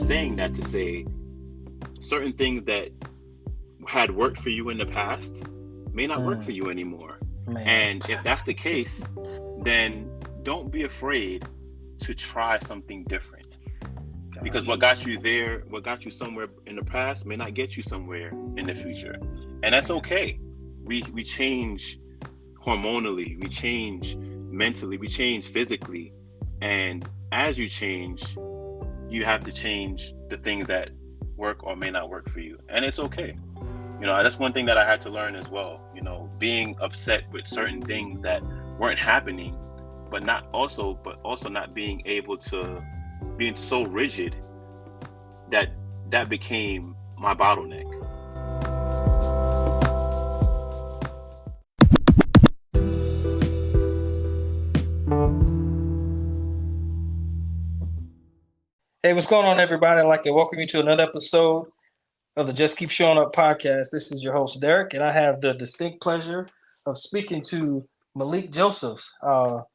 saying that to say certain things that had worked for you in the past may not work for you anymore. Man. And if that's the case, then don't be afraid to try something different. Because what got you there, what got you somewhere in the past may not get you somewhere in the future. And that's okay. We change hormonally, we change mentally, we change physically. And as you change, you have to change the things that work or may not work for you. And it's okay. You know, that's one thing that I had to learn as well. You know, being upset with certain things that weren't happening, but also not being able to, being so rigid that became my bottleneck. Hey, what's going on, everybody? I'd like to welcome you to another episode of the Just Keep Showing Up podcast. This is your host, Derek, and I have the distinct pleasure of speaking to Malikee Josephs.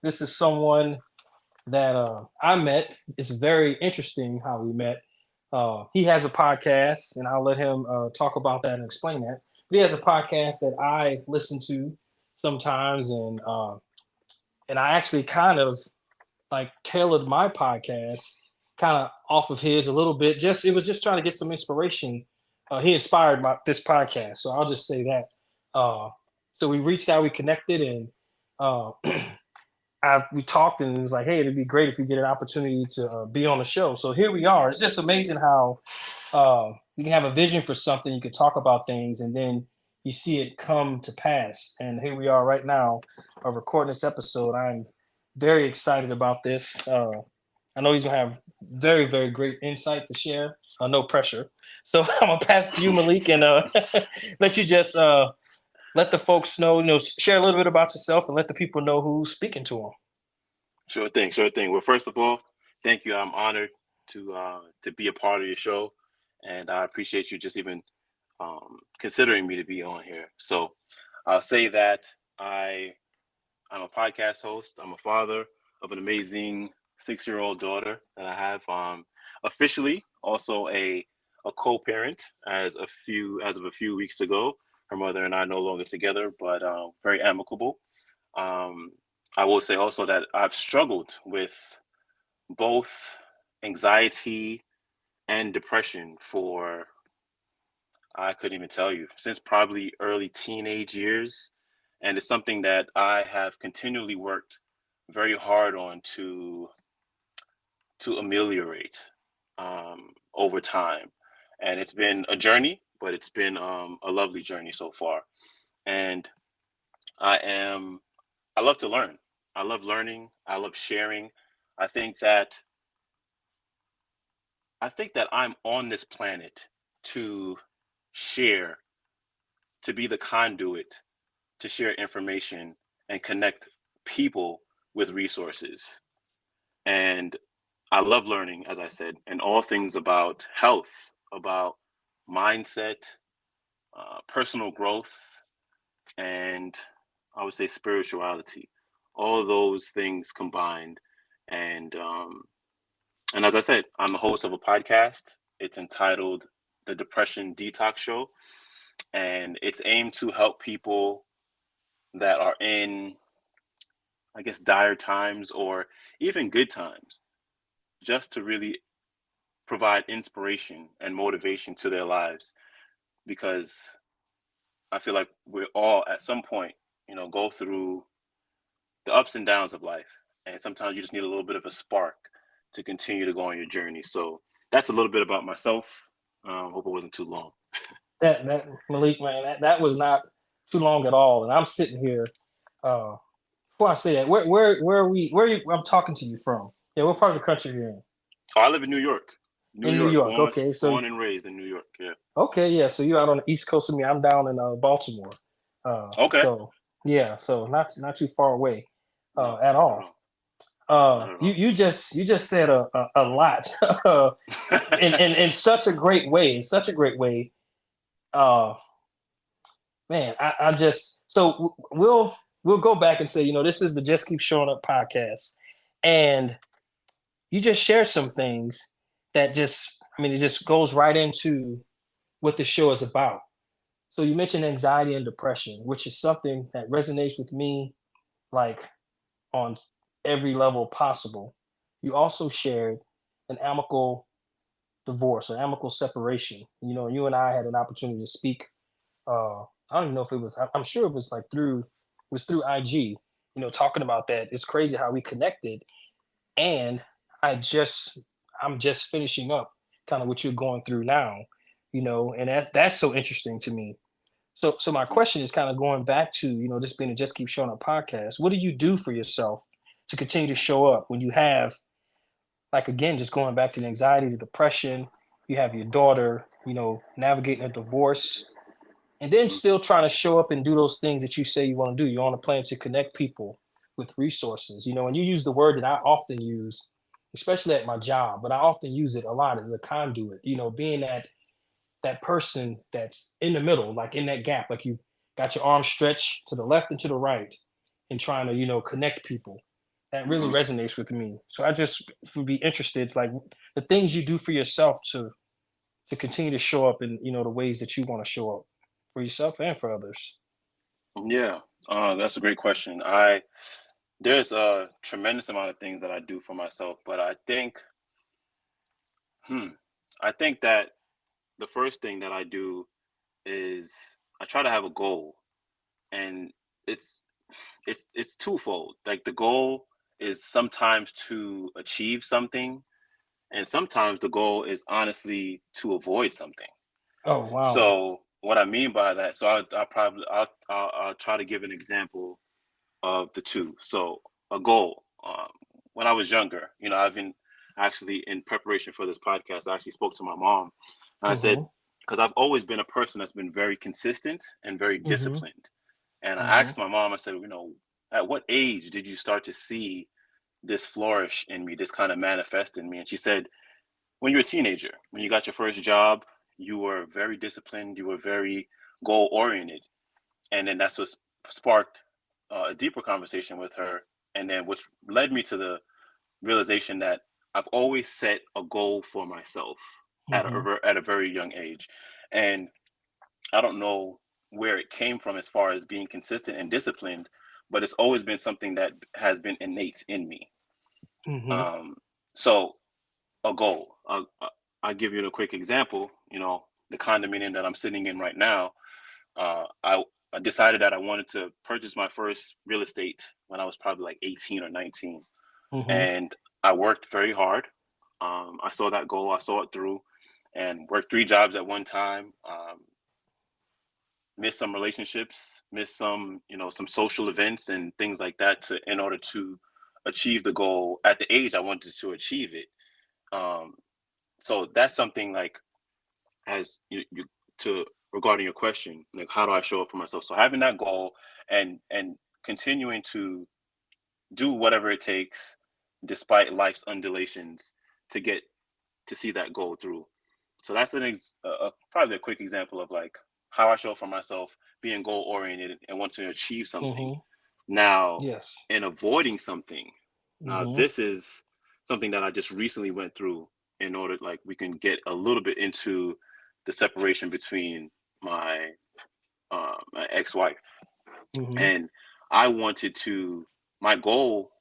This is someone that I met. It's very interesting how we met. He has a podcast, and I'll let him talk about that and explain that. But he has a podcast that I listen to sometimes, and I actually kind of like tailored my podcast kind of off of his a little bit. It was just trying to get some inspiration. He inspired this podcast, so I'll just say that. So we reached out, we connected, and we talked, and it was like, hey, it'd be great if we get an opportunity to be on the show. So here we are. It's just amazing how you can have a vision for something, you can talk about things, and then you see it come to pass. And here we are right now, recording this episode. I'm very excited about this. I know he's gonna have very, very great insight to share. No pressure. So I'm gonna pass it to you, Malikee, and let you just let the folks know, share a little bit about yourself and let the people know who's speaking to them. Sure thing. Well, first of all, thank you. I'm honored to be a part of your show, and I appreciate you just even considering me to be on here. So I'll say that I'm a podcast host. I'm a father of an amazing 6-year-old daughter that I have. Officially, also a co-parent as of a few weeks ago. Her mother and I no longer together, but very amicable. I will say also that I've struggled with both anxiety and depression for, I couldn't even tell you, since probably early teenage years. And it's something that I have continually worked very hard on to ameliorate over time. And it's been a journey, but it's been a lovely journey so far. And I love to learn. I love learning. I love sharing. I think that I'm on this planet to share, to be the conduit, to share information and connect people with resources. And I love learning, as I said, and all things about health, about mindset, personal growth, and I would say spirituality. All of those things combined. And as I said, I'm a host of a podcast. It's entitled The Depression Detox Show. And it's aimed to help people that are in, I guess, dire times or even good times, just to really provide inspiration and motivation to their lives. Because I feel like we're all at some point, go through the ups and downs of life. And sometimes you just need a little bit of a spark to continue to go on your journey. So that's a little bit about myself. Hope it wasn't too long. That Malikee, man, that was not too long at all. And I'm sitting here. Before I say that, I'm talking to you from? Yeah, what part of the country are you in? Oh, I live in New York. New York. Okay, so born and raised in New York. Yeah. Okay, yeah. So you're out on the East Coast with me. I'm down in Baltimore. Okay. So yeah, so not too far away at all. You just said a lot in such a great way. Man, I just, so we'll go back and say, this is the Just Keep Showing Up podcast, and you just share some things that just I mean, it just goes right into what the show is about. So you mentioned anxiety and depression, which is something that resonates with me like on every level possible. You also shared an amicable divorce or amicable separation. You know, you and I had an opportunity to speak. I don't even know if it was. I'm sure it was like through it was through IG. You know, talking about that. It's crazy how we connected. And I just I'm just finishing up kind of what you're going through now. You know, and that's so interesting to me. So my question is kind of going back to, you know, just being a Just Keep Showing Up podcast. What do you do for yourself to continue to show up when you have, like, again, just going back to the anxiety, the depression, you have your daughter, you know, navigating a divorce, and then Mhm. still trying to show up and do those things that you say you want to do. You're on a plan to connect people with resources, you know, and you use the word that I often use, especially at my job, but I often use it a lot as a conduit, you know, being that person that's in the middle, like in that gap, like you got your arms stretched to the left and to the right, and trying to, you know, connect people. That really Mhm. resonates with me. So I just would be interested, like the things you do for yourself to continue to show up in, you know, the ways that you want to show up for yourself and for others. Yeah, that's a great question. There's a tremendous amount of things that I do for myself, but hmm, I think that the first thing that I do is I try to have a goal, and it's it's twofold. Like the goal is sometimes to achieve something, and sometimes the goal is honestly to avoid something. Oh wow. So what I mean by that, so I'll try to give an example of the two. So a goal. When I was younger, you know, I've been actually in preparation for this podcast. I actually spoke to my mom, and I said, Mm-hmm. because I've always been a person that's been very consistent and very Mm-hmm. disciplined. And I Mm-hmm. asked my mom, I said, you know, at what age did you start to see this flourish in me, this kind of manifest in me? And she said, when you were a teenager, when you got your first job, you were very disciplined, you were very goal oriented, and then that's what sparked a deeper conversation with her, and then which led me to the realization that I've always set a goal for myself Mm-hmm. at a very young age, and I don't know where it came from as far as being consistent and disciplined, but it's always been something that has been innate in me. Mm-hmm. Um, so a goal. I'll give you a quick example. You know, the condominium that I'm sitting in right now. Uh, I, I decided that I wanted to purchase my first real estate when I was probably like 18 or 19, Mm-hmm. and I worked very hard. I saw that goal. I saw it through, and worked three jobs at one time. Missed some relationships, missed some, you know, some social events and things like that to in order to achieve the goal at the age I wanted to achieve it. Um, so that's something like as you to regarding your question, like how do I show up for myself? So having that goal and continuing to do whatever it takes despite life's undulations to get to see that goal through. So that's probably a quick example of like how I show up for myself, being goal oriented and want to achieve something. Mm-hmm. Now, Yes. in avoiding something, now Mm-hmm. this is something that I just recently went through in order like we can get a little bit into the separation between my ex-wife, Mm-hmm. and I wanted to. My goal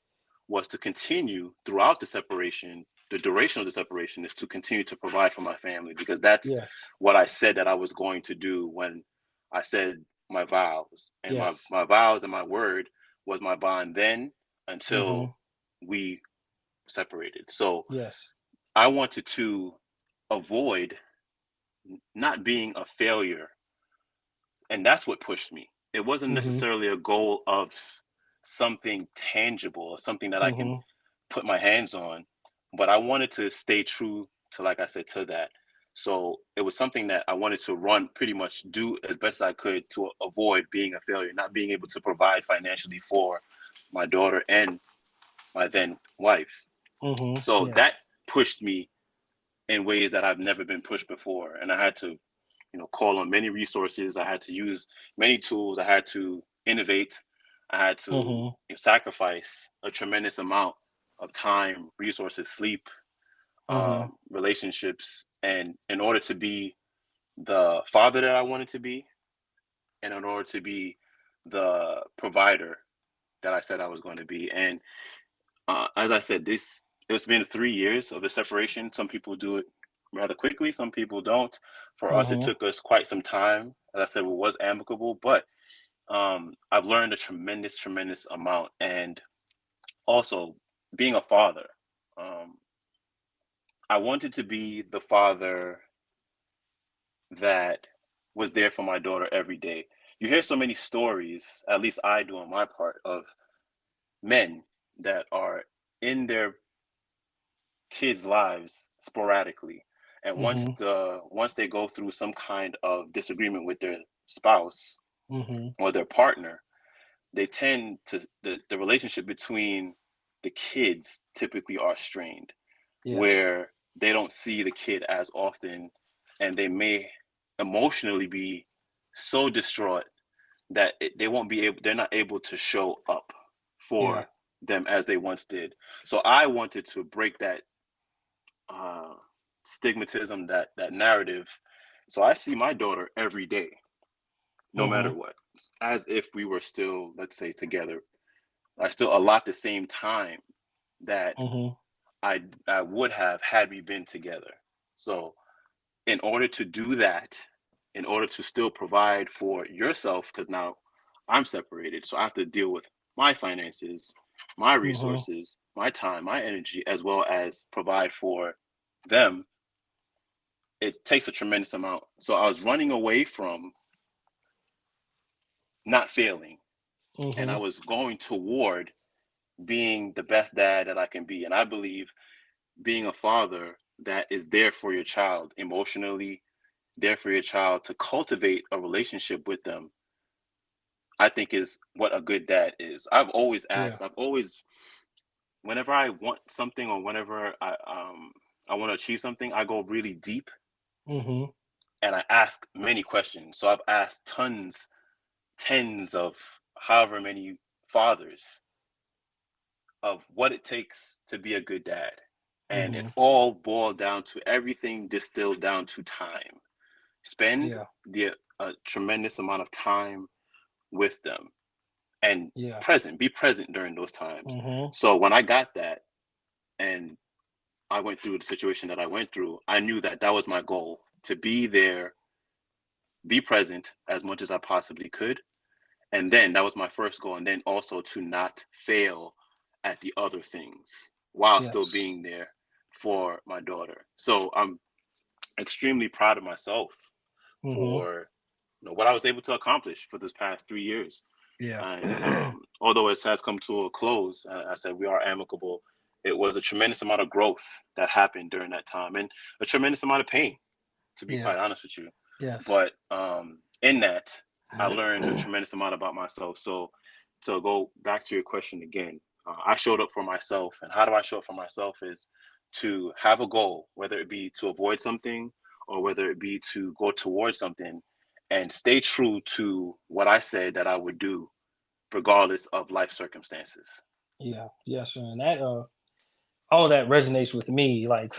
was to continue throughout the separation. The duration of the separation is to continue to provide for my family because that's Yes. what I said that I was going to do when I said my vows. And Yes. my vows and my word was my bond then Mm-hmm. until we separated. So Yes. I wanted to avoid not being a failure, and that's what pushed me. It wasn't Mm-hmm. necessarily a goal of something tangible or something that I can Mm-hmm. put my hands on, but I wanted to stay true to, like I said, to that. So it was something that I wanted to run, pretty much do as best I could to avoid being a failure, not being able to provide financially for my daughter and my then wife. Mm-hmm. So that Yes. pushed me in ways that I've never been pushed before. And I had to, you know, call on many resources. I had to use many tools. I had to innovate. I had to, Mm-hmm. sacrifice a tremendous amount of time, resources, sleep, Mm-hmm. relationships, and in order to be the father that I wanted to be, and in order to be the provider that I said I was going to be. And as I said, it's been 3 years of the separation. Some people do it rather quickly, some people don't. For us, it Mm-hmm. took us quite some time. As I said, it was amicable, but I've learned a tremendous amount. And also, being a father, um, I wanted to be the father that was there for my daughter every day. You hear so many stories, at least I do on my part, of men that are in their kids' lives sporadically. And Mm-hmm. once they go through some kind of disagreement with their spouse Mm-hmm. or their partner, they tend to the relationship between the kids typically are strained, Yes. where they don't see the kid as often, and they may emotionally be so distraught that they won't be able they're not able to show up Yeah. for them as they once did. So I wanted to break that uh stigmatism, that narrative. So I see my daughter every day, no Mm-hmm. matter what, as if we were still, let's say, together. I still allot the same time that Mm-hmm. I would have had we been together. So in order to do that, in order to still provide for yourself, because now I'm separated, so I have to deal with my finances, my Mm-hmm. resources, my time, my energy, as well as provide for them. It takes a tremendous amount. So I was running away from not failing, and I Mm-hmm. was going toward being the best dad that I can be. And I believe being a father that is there for your child emotionally, there for your child to cultivate a relationship with them, I think is what a good dad is. I've always Yeah. asked, I've always, whenever I want something or whenever I want to achieve something, I go really deep Mm-hmm. and I ask many questions. So I've asked tens of however many fathers of what it takes to be a good dad. And it Mm-hmm. all boiled down to everything distilled down to time. Spend Yeah. the a tremendous amount of time with them and Yeah. be present during those times. Mm-hmm. So when I got that and I went through the situation that I went through, I knew that that was my goal, to be there, be present as much as I possibly could. And then that was my first goal. And then also to not fail at the other things while still Yes. being there for my daughter. So I'm extremely proud of myself Mm-hmm. for what I was able to accomplish for this past 3 years. Yeah. And although it has come to a close, I said we are amicable. It was a tremendous amount of growth that happened during that time, and a tremendous amount of pain, to be Yeah. quite honest with you. Yes. But in that, I learned a tremendous amount about myself. So to go back to your question again, I showed up for myself. And how do I show up for myself is to have a goal, whether it be to avoid something or whether it be to go towards something, and stay true to what I said that I would do, regardless of life circumstances. Yeah. Yes. And that all of that resonates with me like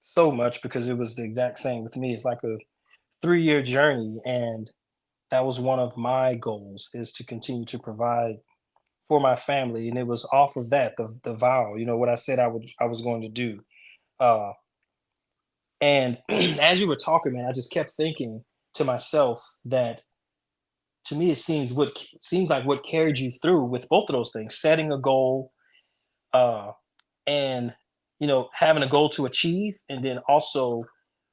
so much because it was the exact same with me. It's like a 3-year journey, and that was one of my goals is to continue to provide for my family, and it was off of that the vow, what I said I was going to do. Uh, and as you were talking, man, I just kept thinking to myself that to me it seems like what carried you through with both of those things, setting a goal, uh, and having a goal to achieve, and then also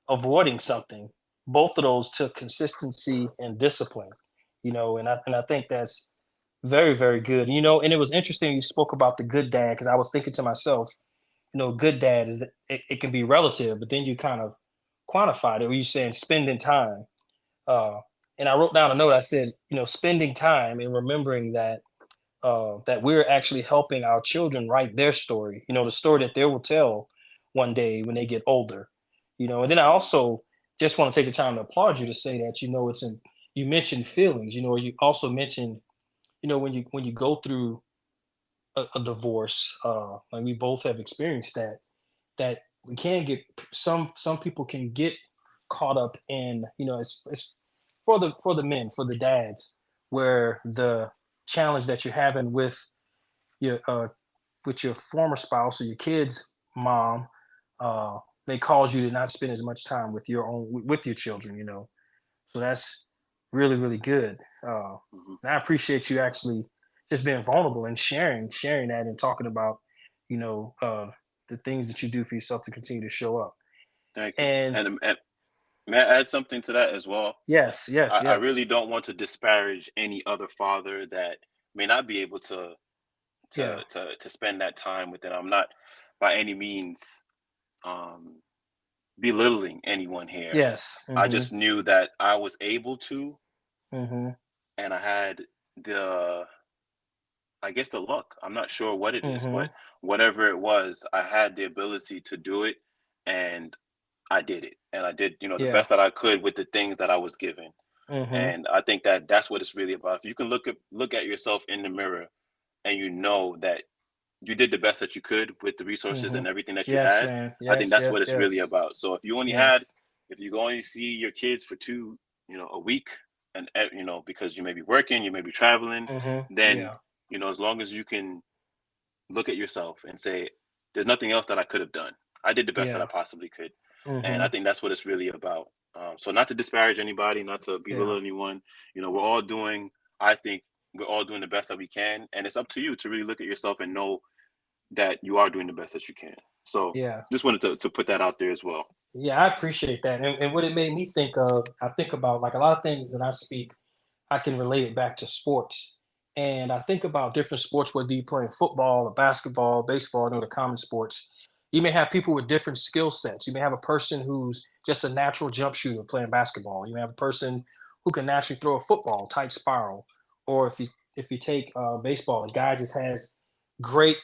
avoiding something. Both of those took consistency and discipline, and I think that's very, very good. And it was interesting you spoke about the good dad because I was thinking to myself, good dad is that it can be relative, but then you kind of quantified it where you're saying spending time. Uh, and I wrote down a note. I said, spending time and remembering that we're actually helping our children write their story, the story that they will tell one day when they get older. And then I also just want to take the time to applaud you to say that, you mentioned feelings, you also mentioned, when you go through a divorce, and we both have experienced that we can get some people can get caught up in, it's for the men, for the dads, where the challenge that you're having your with your former spouse or your kids mom may cause you to not spend as much time with with your children, so that's really, really good. Hmm. And I appreciate you actually just being vulnerable and sharing that and talking about, you know, uh, the things that you do for yourself to continue to show up. Thank you. And And may I add something to that as well? yes, yes, I really yes, don't want to disparage any other father that may not be able yeah, to spend that time with it. I'm not by any means um, belittling anyone here. yes, I mm-hmm, just knew that I was able to, mm-hmm, and I had the, I guess, the luck. I'm not sure what it is, mm-hmm, but whatever it was, I had the ability to do it, and I did it, and I did, the yeah, best that I could with the things that I was given. mm-hmm, And I think that that's what it's really about. If you can look at yourself in the mirror, and you know that you did the best that you could with the resources mm-hmm. and everything that you Yes, had, man. I think Yes, that's what yes, it's really yes, about. So yes. if you go only see your kids for a week, and because you may be working, you may be traveling, Mm-hmm. then Yeah, as long as you can look at yourself and say, there's nothing else that I could have done. I did the best that I yeah, possibly could. And I mm-hmm, think that's what it's really about. So not to disparage anybody, not to yeah, belittle anyone, we're all doing, I think we're all doing the best that we can. And it's up to you to really look at yourself and know that you are doing the best that you can. So yeah. just wanted to put that out there as well. Yeah, I appreciate that. And what it made me think of, I think about like a lot of things that I speak, I can relate it back to sports. And I think about different sports, whether you play football or basketball, baseball, the common sports. You may have people with different skill sets. You may have a person who's just a natural jump shooter playing basketball. You may have a person who can naturally throw a football, tight spiral. Or if you take baseball, a guy just has great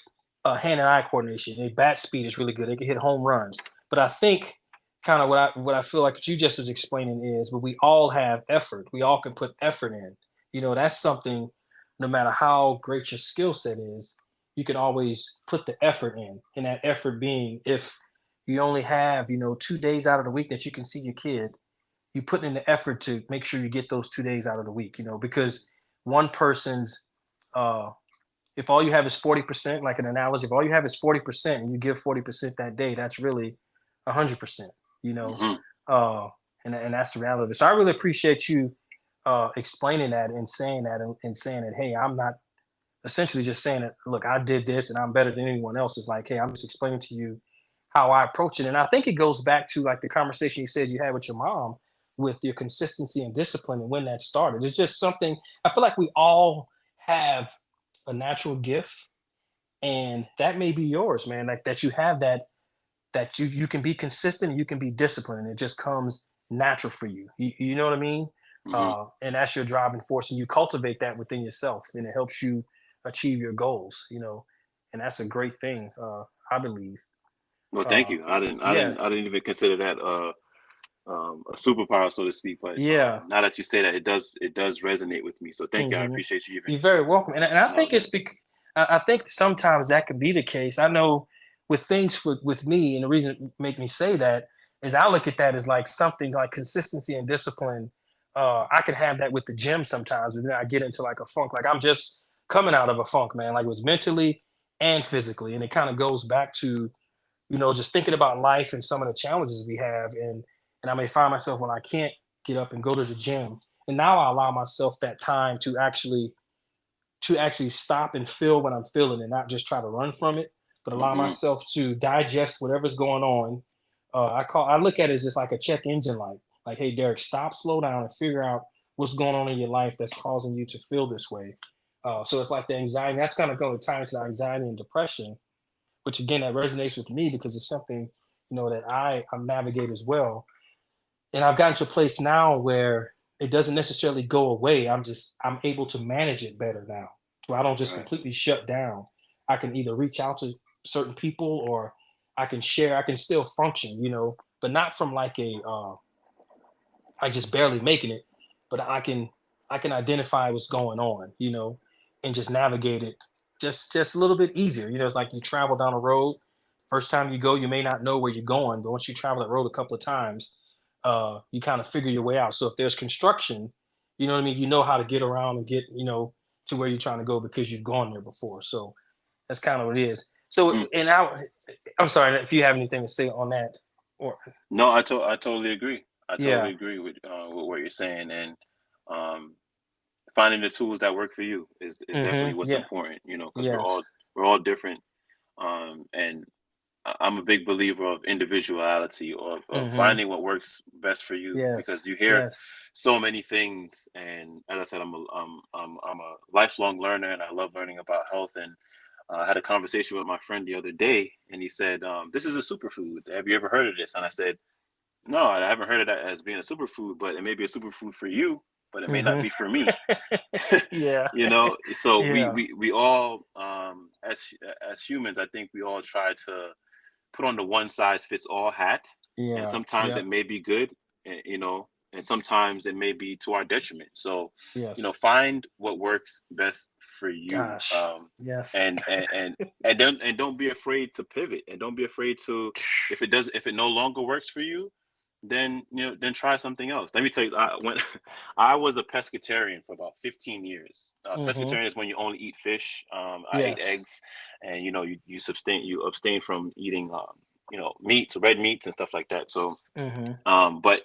hand and eye coordination. Their bat speed is really good. They can hit home runs. But I think kind of what I feel like what you just was explaining is, but we all have effort. We all can put effort in. That's something. No matter how great your skill set is, you can always put the effort in. And that effort being, if you only have 2 days out of the week that you can see your kid, you put in the effort to make sure you get those 2 days out of the week. Because one person's uh if all you have is 40%, like an analogy, if all you have is 40% and you give 40% that day, that's really 100%, you know. Hmm. Uh, and that's the reality. So I really appreciate you explaining that and saying that and saying that, hey, I'm not essentially just saying that, look, I did this and I'm better than anyone else. It's like, hey, I'm just explaining to you how I approach it. And I think it goes back to like the conversation you said you had with your mom with your consistency and discipline and when that started. It's just something I feel like we all have a natural gift, and that may be yours, man. Like that you have that you can be consistent and you can be disciplined, and it just comes natural for you. You know what I mean? Hmm. And that's your driving force, and you cultivate that within yourself, and it helps you achieve your goals. And that's a great thing, I believe. Well, thank Uh, you. I didn't, I yeah, didn't, I didn't even consider that a superpower, so to speak. But yeah. now that you say that, it does resonate with me. So thank you. I Hmm. appreciate you even You're very welcome, and I think acknowledging it's it. I think sometimes that could be the case. I know with things with me, and the reason it make me say that is I look at that as like something like consistency and discipline. I can have that with the gym sometimes, but then I get into like a funk. Like I'm just coming out of a funk, man. Like it was mentally and physically, and it kind of goes back to just thinking about life and some of the challenges we have, and I may find myself when I can't get up and go to the gym, and now I allow myself that time to actually stop and feel what I'm feeling and not just try to run from it, but allow Hmm. myself to digest whatever's going on. I look at it as just like a check engine light. Like, hey, Derek, stop, slow down, and figure out what's going on in your life that's causing you to feel this way. So it's like the anxiety. That's kind of going to tie into the anxiety and depression, which again that resonates with me because it's something that I navigate as well. And I've gotten to a place now where it doesn't necessarily go away. I'm able to manage it better now. So I don't just Right. completely shut down. I can either reach out to certain people or I can share. I can still function, but not from like I just barely making it, but I can identify what's going on, and just navigate it just a little bit easier. It's like you travel down a road First time you go, you may not know where you're going, but once you travel that road a couple of times, you kind of figure your way out. So if there's construction, you know what I mean, you know how to get around and get, to where you're trying to go because you've gone there before. So that's kind of what it is. So, Mm. and I'm sorry if you have anything to say on that, or No, I totally agree. I totally yeah. agree with what you're saying, and um, finding the tools that work for you is definitely what's Yeah. important. Because Yes. we're all different, and I'm a big believer of individuality, of Mm-hmm. finding what works best for you, because Yes. you hear Yes. so many things. And as I said, I'm a lifelong learner, and I love learning about health. And I had a conversation with my friend the other day, and he said, "This is a superfood. Have you ever heard of this?" And I said, "No, I haven't heard of that as being a superfood, but it may be a superfood for you, but it may not Mm-hmm. be for me." Yeah. So Yeah. we all, as humans, I think we all try to put on the one size fits all hat, and Yeah. sometimes Yep. it may be good, and sometimes it may be to our detriment. So Yes. find what works best for you, Gosh. Yes. and don't be afraid to pivot, and don't be afraid to, if it no longer works for you, then then try something else. Let me tell you, when I was a pescatarian for about 15 years. Mm-hmm. Pescatarian is when you only eat fish. I ate Yes. eggs, and you abstain from eating meats, red meats, and stuff like that. So Mm-hmm. but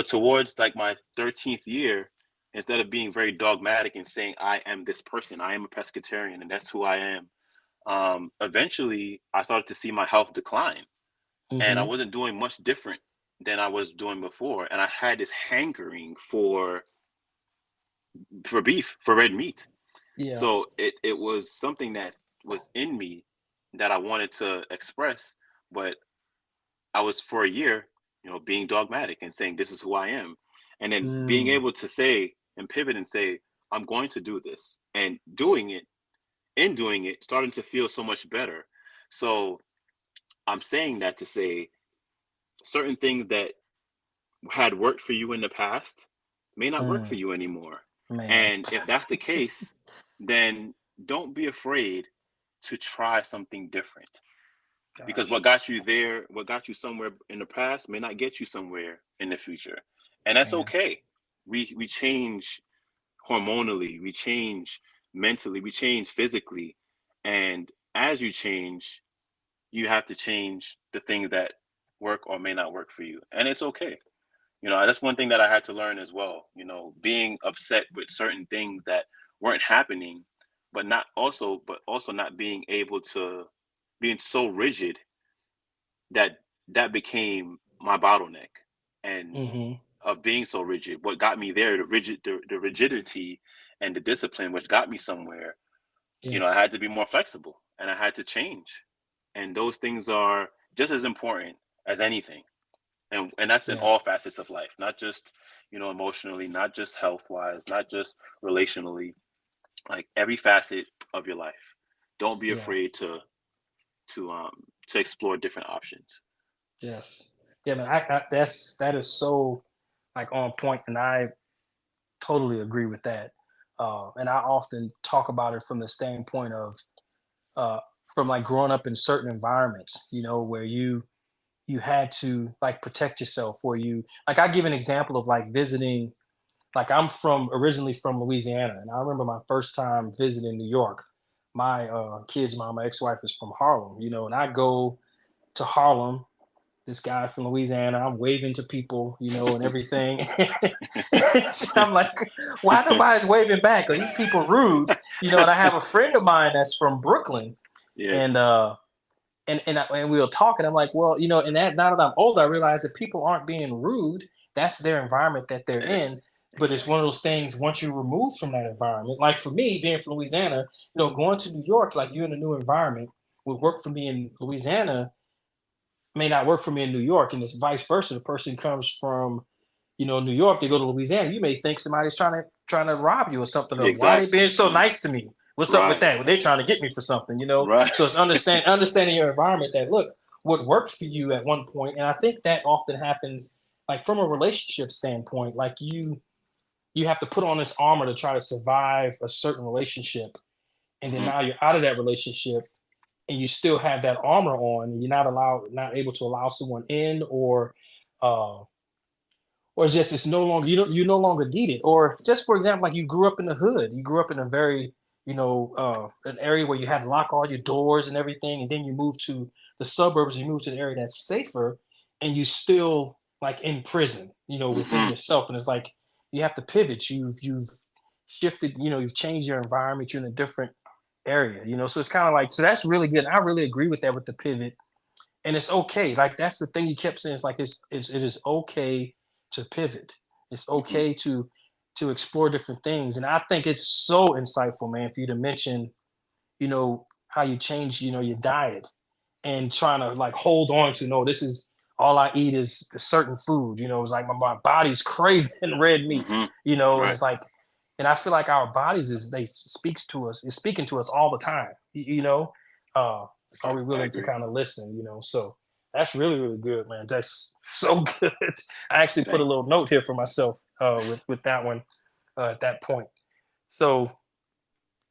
towards like my 13th year, instead of being very dogmatic and saying I am this person, I am a pescatarian and that's who I am, eventually I started to see my health decline, and I Mm-hmm. wasn't doing much different than I was doing before. And I had this hankering for beef, for red meat. Yeah. So it was something that was in me that I wanted to express, but I was, for a year, being dogmatic and saying this is who I am, and then being Mm. able to say and pivot and say I'm going to do this, and doing it, in doing it, starting to feel so much better. So I'm saying that to say certain things that had worked for you in the past may not work for Mm. you anymore. Man. And if that's the case, then don't be afraid to try something different, because what Gosh. got you there, what got you somewhere in the past, may not get you somewhere in the future. And that's Man. okay. We change hormonally, we change mentally, we change physically. And as you change, you have to change the things that work or may not work for you. And it's okay. That's one thing that I had to learn as well. Being upset with certain things that weren't happening, but also not being able to, being so rigid that that became my bottleneck. And Mm-hmm. of being so rigid, what got me there, the rigidity and the discipline, which got me somewhere, I Yes. had to be more flexible and I had to change. And those things are just as important as anything. And that's in Yeah. all facets of life, not just, emotionally, not just health wise, not just relationally, like every facet of your life. Don't be Yeah. afraid to um to explore different options. Yes. Yeah, man. That is so like on point, and I totally agree with that. And I often talk about it from the standpoint of uh, from like growing up in certain environments, where you had to like protect yourself, where you like I give an example of like visiting. Like I'm from originally from Louisiana, and I remember my first time visiting New York. My kid's mom, my ex-wife, is from Harlem, and I go to Harlem, this guy from Louisiana. I'm waving to people, and everything. So I'm like, why nobody's waving back? Are these people rude? And I have a friend of mine that's from Brooklyn, Yeah, and and we were talking. I'm like, well, and that now that I'm older, I realize that people aren't being rude. That's their environment that they're in. But it's one of exactly. those things. Once you remove from that environment, like for me, being from Louisiana, going to New York, like you're in a new environment, would work for me in Louisiana may not work for me in New York, and it's vice versa. The person comes from, New York, they go to Louisiana. You may think somebody's trying to rob you or something. Of why are they Exactly. being so nice to me? What's up with Right. that? Well, they're trying to get me for something. Right. So it's understanding your environment. That look what works for you at one point, and I think that often happens like from a relationship standpoint. Like you have to put on this armor to try to survive a certain relationship, and then Hmm. now you're out of that relationship, and you still have that armor on, and you're not able to allow someone in, uh, or it's just it's no longer you no longer need it. Or just for example, like you grew up in the hood, you grew up in a very an area where you had to lock all your doors and everything, and then you move to the suburbs, you move to the area that's safer, and you still like in prison, within Mm-hmm. yourself. And it's like you have to pivot. You've shifted, you've changed your environment, you're in a different area, so it's kind of like, so that's really good. I really agree with that, with the pivot. And it's okay. Like that's the thing you kept saying. It's like it is okay to pivot. It's Mm-hmm. okay to explore different things. And I think it's so insightful, man, for you to mention, how you change, your diet, and trying to like hold on to, no, this is all I eat is a certain food. It's like my body's craving red meat, Mm-hmm. and Right. it's like, and I feel like our bodies is speaking to us all the time. Uh, are we I willing to agree. kind of listen? So that's really, really good, man. That's so good. I actually put a Thank little note here for myself with that one at that point. So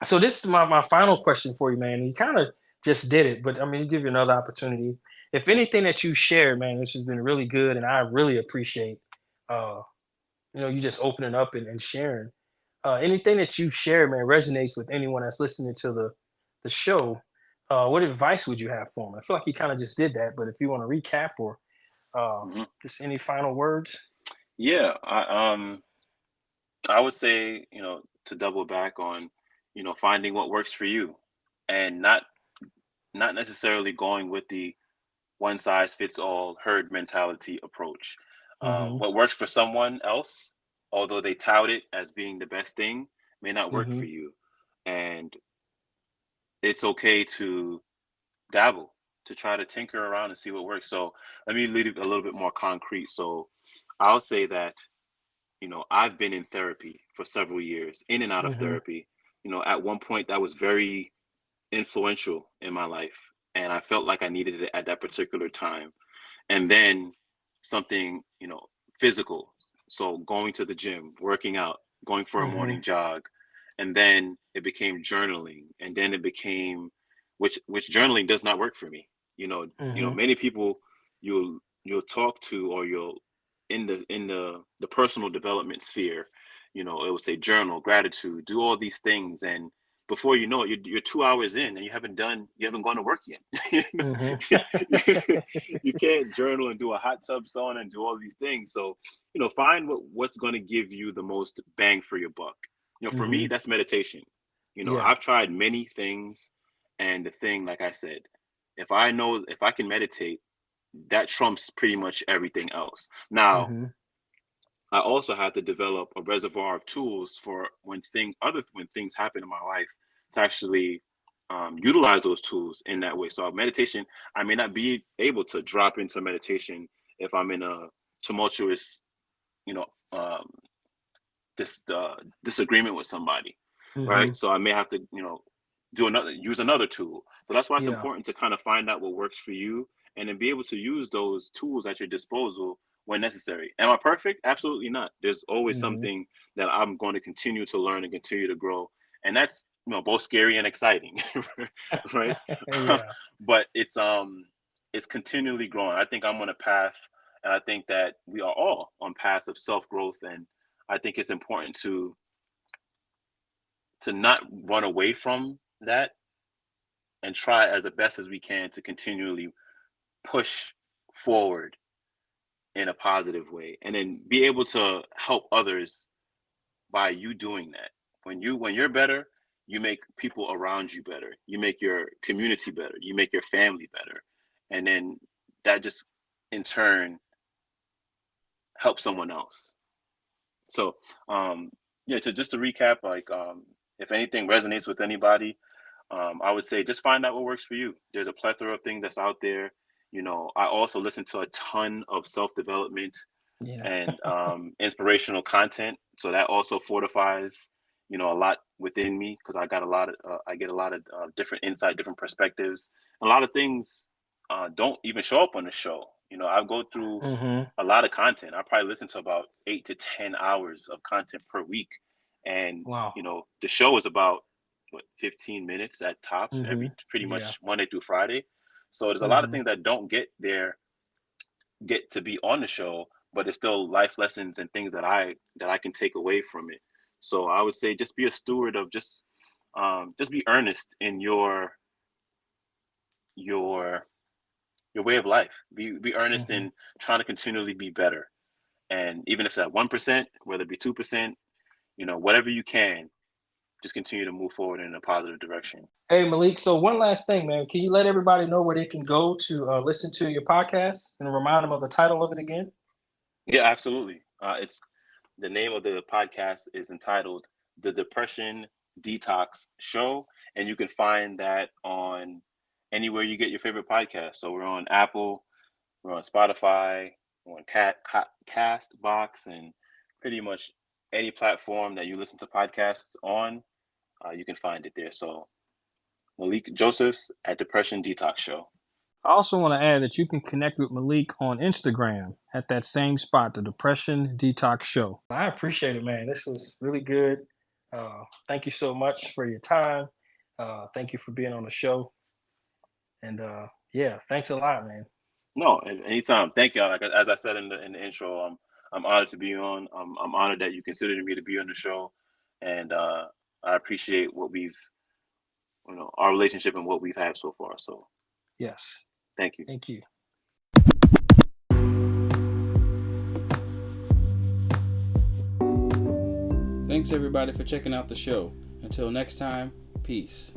this is my final question for you, man. You kind of just did it, but I mean, give you another opportunity. If anything that you shared, man, this has been really good, and I really appreciate, uh, you just opening up and sharing. Anything that you've shared, man, resonates with anyone that's listening to the show. What advice would you have for them? I feel like you kind of just did that, but if you want to recap or you. just any final words. Yeah, I would say, to double back on, finding what works for you, and not necessarily going with the one size fits all herd mentality approach. Mm-hmm. What works for someone else, although they tout it as being the best thing, may not work Mm-hmm. for you. And it's okay to dabble, to try to tinker around and see what works. So let me leave it a little bit more concrete. So I'll say that I've been in therapy for several years, in and out of Mm-hmm. therapy. At one point that was very influential in my life, and I felt like I needed it at that particular time. And then something, physical. So going to the gym, working out, going for a Mm-hmm. morning jog, and then it became journaling, and then it became, which journaling does not work for me. Mm-hmm. Many people you'll talk to, or you'll in the personal development sphere, it will say journal, gratitude, do all these things, and before you know it, you're 2 hours in and you haven't gone to work yet. Mm-hmm. You can't journal and do a hot tub sauna and do all these things. So find what's going to give you the most bang for your buck. For me, Mm-hmm. that's meditation. Yeah. I've tried many things, and the thing, like I said, if I can meditate, that trumps pretty much everything else. Now, Mhm, I also had to develop a reservoir of tools for when things happen in my life, to actually utilize those tools in that way. So meditation, I may not be able to drop into meditation if I'm in a tumultuous, you know, um, disagreement with somebody, right? mhm, So I may have to, use another tool. So that's why it's yeah, important to kind of find out what works for you, and then be able to use those tools at your disposal when necessary. Am I perfect? Absolutely not. There's always mhm, something that I'm going to continue to learn and continue to grow, and that's both scary and exciting, right? yeah, But it's continually growing. I think I'm on a path, and I think that we are all on paths of self growth, and I think it's important to not run away from that, and try as the best as we can to continually push forward in a positive way, and then be able to help others by you doing that. When you're better, you make people around you better, you make your community better, you make your family better, and then that just in turn helps someone else. So yeah, to recap, like, if anything resonates with anybody, I would say just find out what works for you. There's a plethora of things that's out there. I also listen to a ton of self-development yeah, and inspirational content, so that also fortifies a lot within me, because I get a lot of different insight, different perspectives. A lot of things don't even show up on the show. I go through mhm, a lot of content. I probably listen to about 8 to 10 hours of content per week, and wow, the show is about 15 minutes at tops Mm-hmm. every pretty Yeah. much Monday through Friday. So there's a lot of Mm-hmm. things that don't get to be on the show, but it's still life lessons and things that I can take away from it. So I would say just be a steward of just be earnest in your your way of life. Be earnest Mm-hmm. in trying to continually be better. And even if it's at 1%, whether it be 2%, whatever you can, just continue to move forward in a positive direction. Hey Malik, so one last thing, man. Can you let everybody know where they can go to listen to your podcast and remind them of the title of it again? Yeah, absolutely. It's the name of the podcast is entitled The Depression Detox Show, and you can find that on anywhere you get your favorite podcast. So we're on Apple, we're on Spotify, we're on Castbox, and pretty much any platform that you listen to podcasts on, you can find it there. So Malik Josephs at Depression Detox Show. I also want to add that you can connect with Malik on Instagram at that same spot, the Depression Detox Show. I appreciate it, man. This was really good. Thank you so much for your time. Thank you for being on the show. And yeah, thanks a lot, man. No, anytime. Thank y'all. Like as I said in the intro, I'm honored to be on. I'm honored that you considered me to be on the show, and I appreciate what we've our relationship and what we've had so far. So Yes. thank you. Thank you. Thanks everybody for checking out the show. Until next time, peace.